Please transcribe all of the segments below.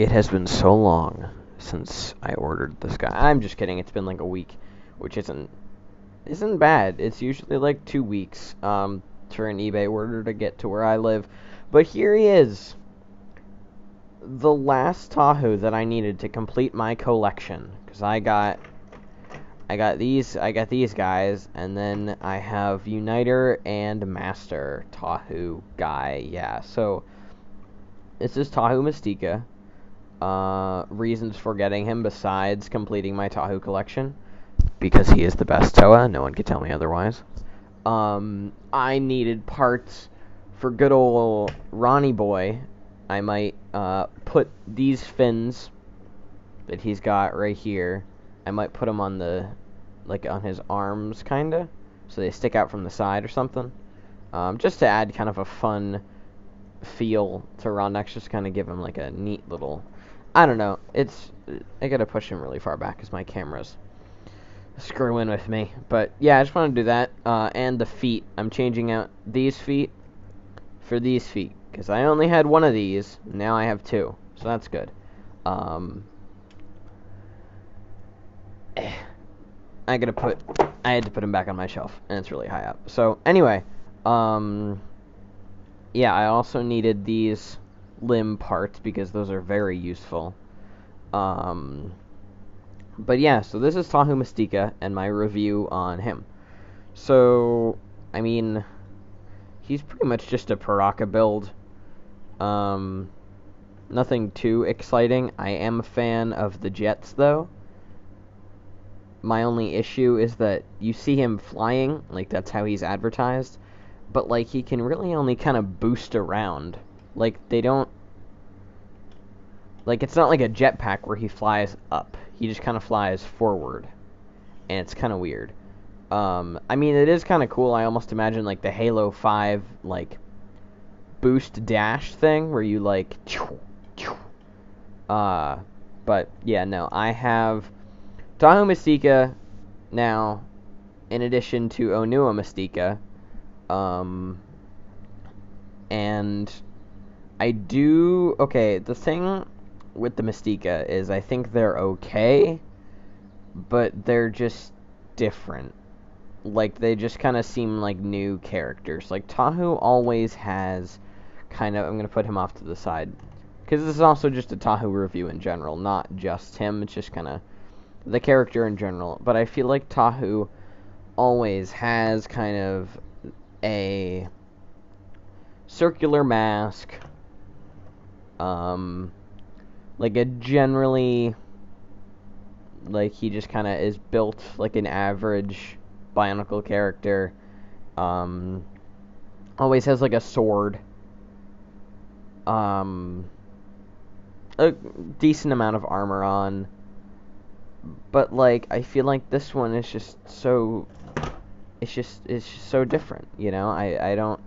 It has been so long since I ordered this guy. I'm just kidding. It's been like a week, which isn't bad. It's usually like 2 weeks for an eBay order to get to where I live. But here he is, the last Tahu that I needed to complete my collection. Because I got these guys, and then I have Uniter and Master Tahu guy. Yeah, so this is Tahu Mistika. Reasons for getting him besides completing my Tahu collection, because he is the best Toa. No one can tell me otherwise. I needed parts for good old Ronnie Boy. I might put these fins that he's got right here. I might put them on on his arms, kinda, so they stick out from the side or something. Just to add kind of a fun feel to Rondex, just kind of give him like a neat little. I don't know. I gotta push him really far back because my camera's screwing with me. But yeah, I just want to do that. And the feet. I'm changing out these feet for these feet because I only had one of these. Now I have two, so that's good. I had to put him back on my shelf, and it's really high up. So anyway, yeah, I also needed these limb parts because those are very useful. But yeah, so this is Tahu Mistika and my review on him. So, I mean, he's pretty much just a Paraka build. Nothing too exciting. I am a fan of the jets, though. My only issue is that you see him flying, like that's how he's advertised, but like he can really only kind of boost around. Like they don't, like it's not like a jetpack where he flies up. He just kind of flies forward, and it's kind of weird. I mean, it is kind of cool. I almost imagine like the Halo 5 like boost dash thing where you like, but yeah, no, I have Tahu Mistika now, in addition to Onua Mistika, and okay, the thing with the Mistika is I think they're okay, but they're just different. Like, they just kind of seem like new characters. Like, Tahu always has kind of, I'm going to put him off to the side, because this is also just a Tahu review in general, not just him, it's just kind of the character in general. But I feel like Tahu always has kind of a circular mask, like a generally, like he just kind of is built like an average Bionicle character, always has like a sword, a decent amount of armor on, but like I feel like this one is just so, it's just so different, you know. I don't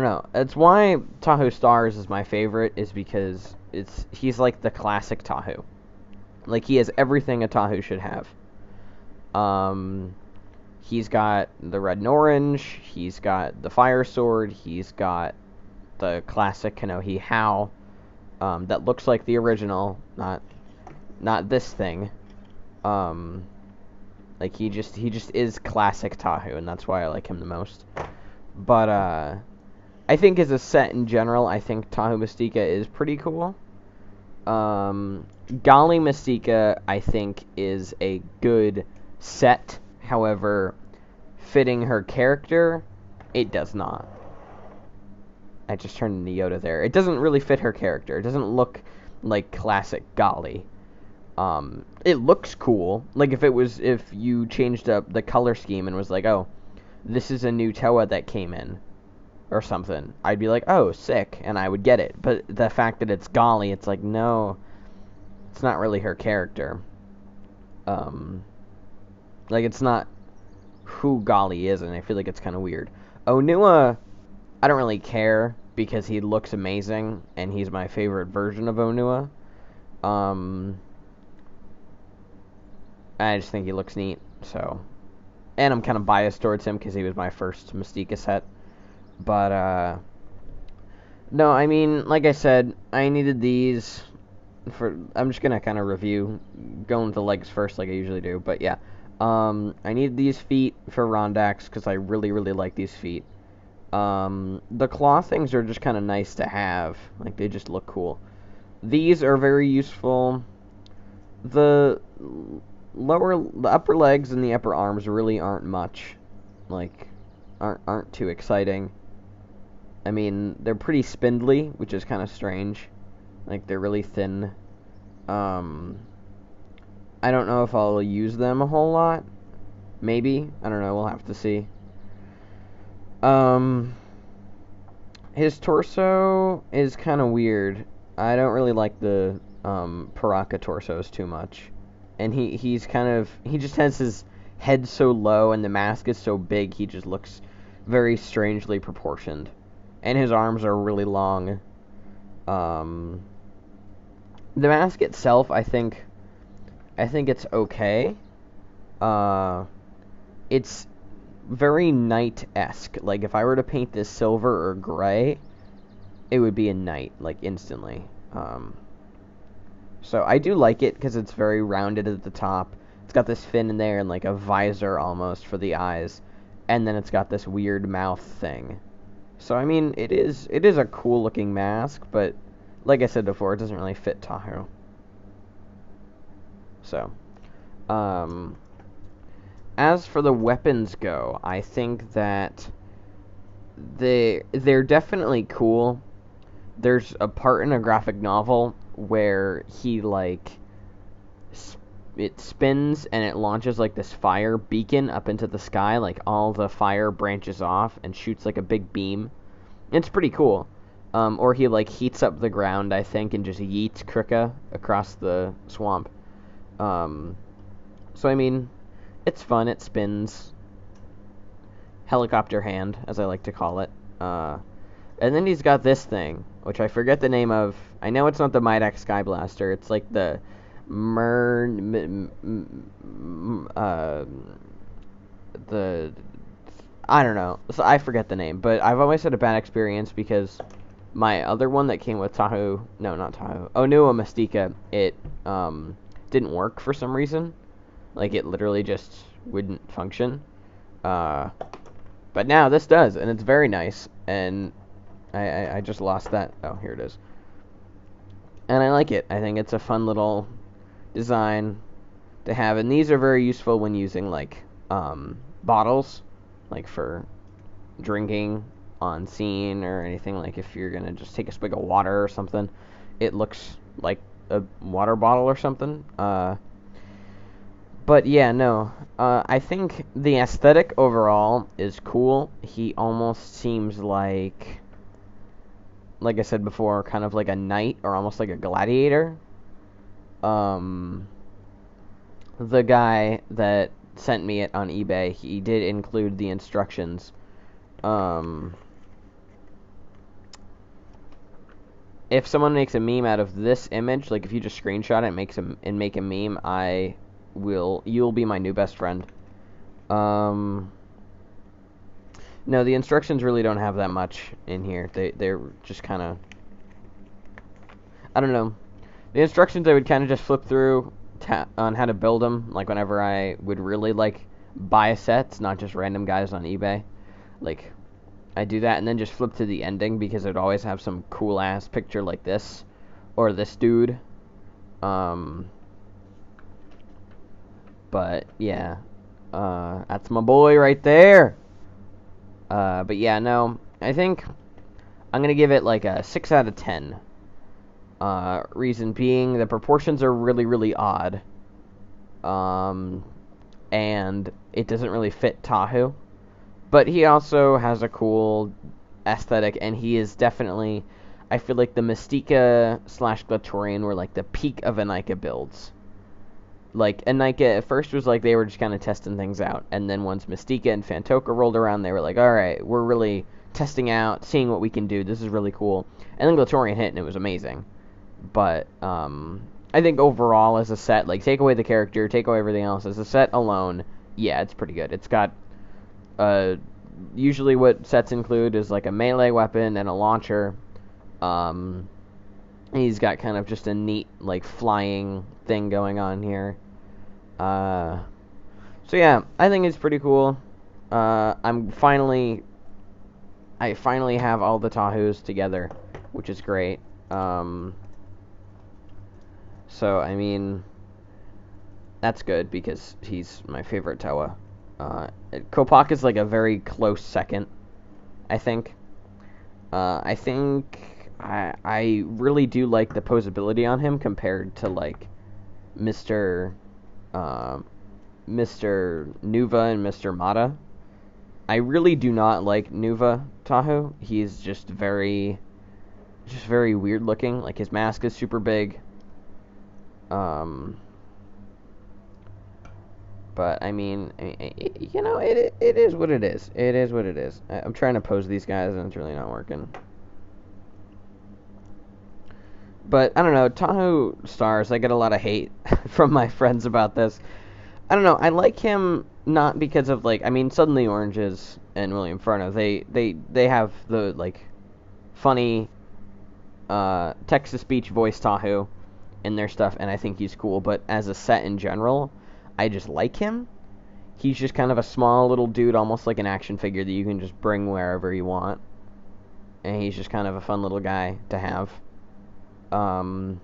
know. It's why Tahu Stars is my favorite, is because he's like the classic Tahu. Like he has everything a Tahu should have. He's got the red and orange, he's got the fire sword, he's got the classic Kanohi How, that looks like the original, not this thing. Like he just is classic Tahu, and that's why I like him the most. But I think as a set in general, I think Tahu Mistika is pretty cool. Gali Mistika, I think, is a good set. However, fitting her character, it does not. I just turned into Yoda there. It doesn't really fit her character. It doesn't look like classic Gali. It looks cool. Like if you changed up the color scheme and was like, oh, this is a new Toa that came in, or something, I'd be like, oh, sick, and I would get it. But the fact that it's Gali, it's like, no, it's not really her character. Like, it's not who Gali is, and I feel like it's kind of weird. Onua, I don't really care, because he looks amazing, and he's my favorite version of Onua. I just think he looks neat, so. And I'm kind of biased towards him, because he was my first Mystica set. But, no, I mean, like I said, I needed these I'm just gonna kind of review, going to legs first like I usually do. But yeah, I need these feet for Rondax because I really really like these feet. The claw things are just kind of nice to have. Like, they just look cool. These are very useful. The the upper legs and the upper arms really aren't much. Like, aren't too exciting. I mean, they're pretty spindly, which is kind of strange. Like, they're really thin. Um, I don't know if I'll use them a whole lot. Maybe. I don't know. We'll have to see. His torso is kind of weird. I don't really like the Paraka torsos too much. And he just has his head so low and the mask is so big, he just looks very strangely proportioned. And his arms are really long. The mask itself, I think it's okay. It's very knight-esque. Like, if I were to paint this silver or gray, it would be a knight, like, instantly. So I do like it because it's very rounded at the top. It's got this fin in there and, like, a visor almost for the eyes. And then it's got this weird mouth thing. So, I mean, it is a cool-looking mask, but like I said before, it doesn't really fit Tahu. So, as for the weapons go, I think that they're definitely cool. There's a part in a graphic novel where he, like, it spins and it launches like this fire beacon up into the sky. Like, all the fire branches off and shoots like a big beam. It's pretty cool. Or he, like, heats up the ground, I think, and just yeets Krika across the swamp. So I mean, it's fun. It spins. Helicopter hand, as I like to call it. And then he's got this thing, which I forget the name of. I know it's not the Midax Sky Blaster. It's like the I don't know. So I forget the name, but I've always had a bad experience because my other one that came with Tahu, no, not Tahu, Tahu Mistika, it didn't work for some reason. Like, it literally just wouldn't function. But now this does, and it's very nice. And I just lost that. Oh, here it is. And I like it. I think it's a fun little design to have. And these are very useful when using, like, bottles, like for drinking on scene or anything. Like, if you're gonna just take a swig of water or something, it looks like a water bottle or something. But yeah, no. I think the aesthetic overall is cool. He almost seems like I said before, kind of like a knight or almost like a gladiator. The guy that sent me it on eBay, he did include the instructions. If someone makes a meme out of this image, like if you just screenshot it and make a meme, you'll be my new best friend. No, the instructions really don't have that much in here. They're just kind of, I don't know. The instructions I would kind of just flip through on how to build them, like whenever I would really like buy sets, not just random guys on eBay. Like, I do that and then just flip to the ending because it'd always have some cool ass picture like this or this dude. But yeah, that's my boy right there. But yeah, no, I think I'm gonna give it like a 6 out of 10. Reason being, the proportions are really, really odd. And it doesn't really fit Tahu. But he also has a cool aesthetic, and he is definitely, I feel like the Mistika / Glatorian were like the peak of Anika builds. Like, Anika at first was like they were just kind of testing things out, and then once Mistika and Fantoka rolled around, they were like, alright, we're really testing out, seeing what we can do, this is really cool. And then Glatorian hit, and it was amazing. But, I think overall as a set, like, take away the character, take away everything else, as a set alone, yeah, it's pretty good. It's got, usually what sets include is like a melee weapon and a launcher, He's got kind of just a neat, like, flying thing going on here. Uh, so yeah, I think it's pretty cool. I finally have all the Tahus together, which is great. Um, so, I mean, that's good because he's my favorite Toa. Kopak is like a very close second, I think. I really do like the posability on him compared to like Mr. Uh, Mr. Nuva and Mr. Mata. I really do not like Nuva Tahu. He's just very weird looking. Like his mask is super big. Um, but I mean, you know, it is what it is. It is what it is. I'm trying to pose these guys and it's really not working. But I don't know, Tahu Stars. I get a lot of hate from my friends about this. I don't know. I like him not because of like. I mean, Suddenly Oranges and William Furno. They have the like funny text to speech voice Tahu in their stuff, and I think he's cool. But as a set in general, I just like him. He's just kind of a small little dude, almost like an action figure that you can just bring wherever you want, and he's just kind of a fun little guy to have. Um,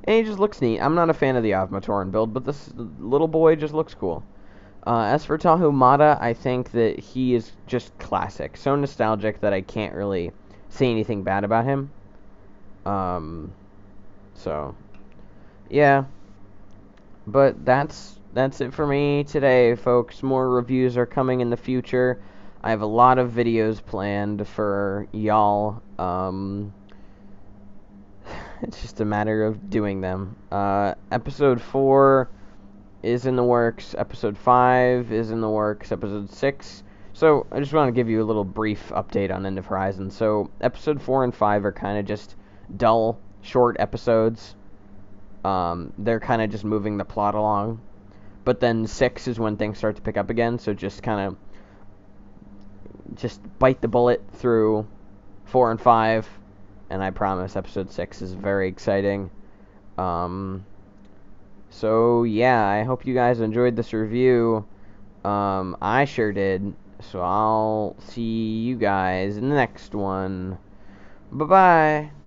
and he just looks neat. I'm not a fan of the Avmatoran build, but this little boy just looks cool. As for Tahu Mata, I think that he is just classic. So nostalgic that I can't really say anything bad about him. Um, so, yeah. But that's it for me today, folks. More reviews are coming in the future. I have a lot of videos planned for y'all. It's just a matter of doing them. Episode 4 is in the works. Episode 5 is in the works. Episode 6. So, I just want to give you a little brief update on End of Horizon. So, episode 4 and 5 are kind of just dull, short episodes. They're kind of just moving the plot along. But then 6 is when things start to pick up again. So, just kind of just bite the bullet through 4 and 5. And I promise episode 6 is very exciting. So yeah, I hope you guys enjoyed this review. I sure did. So I'll see you guys in the next one. Bye-bye.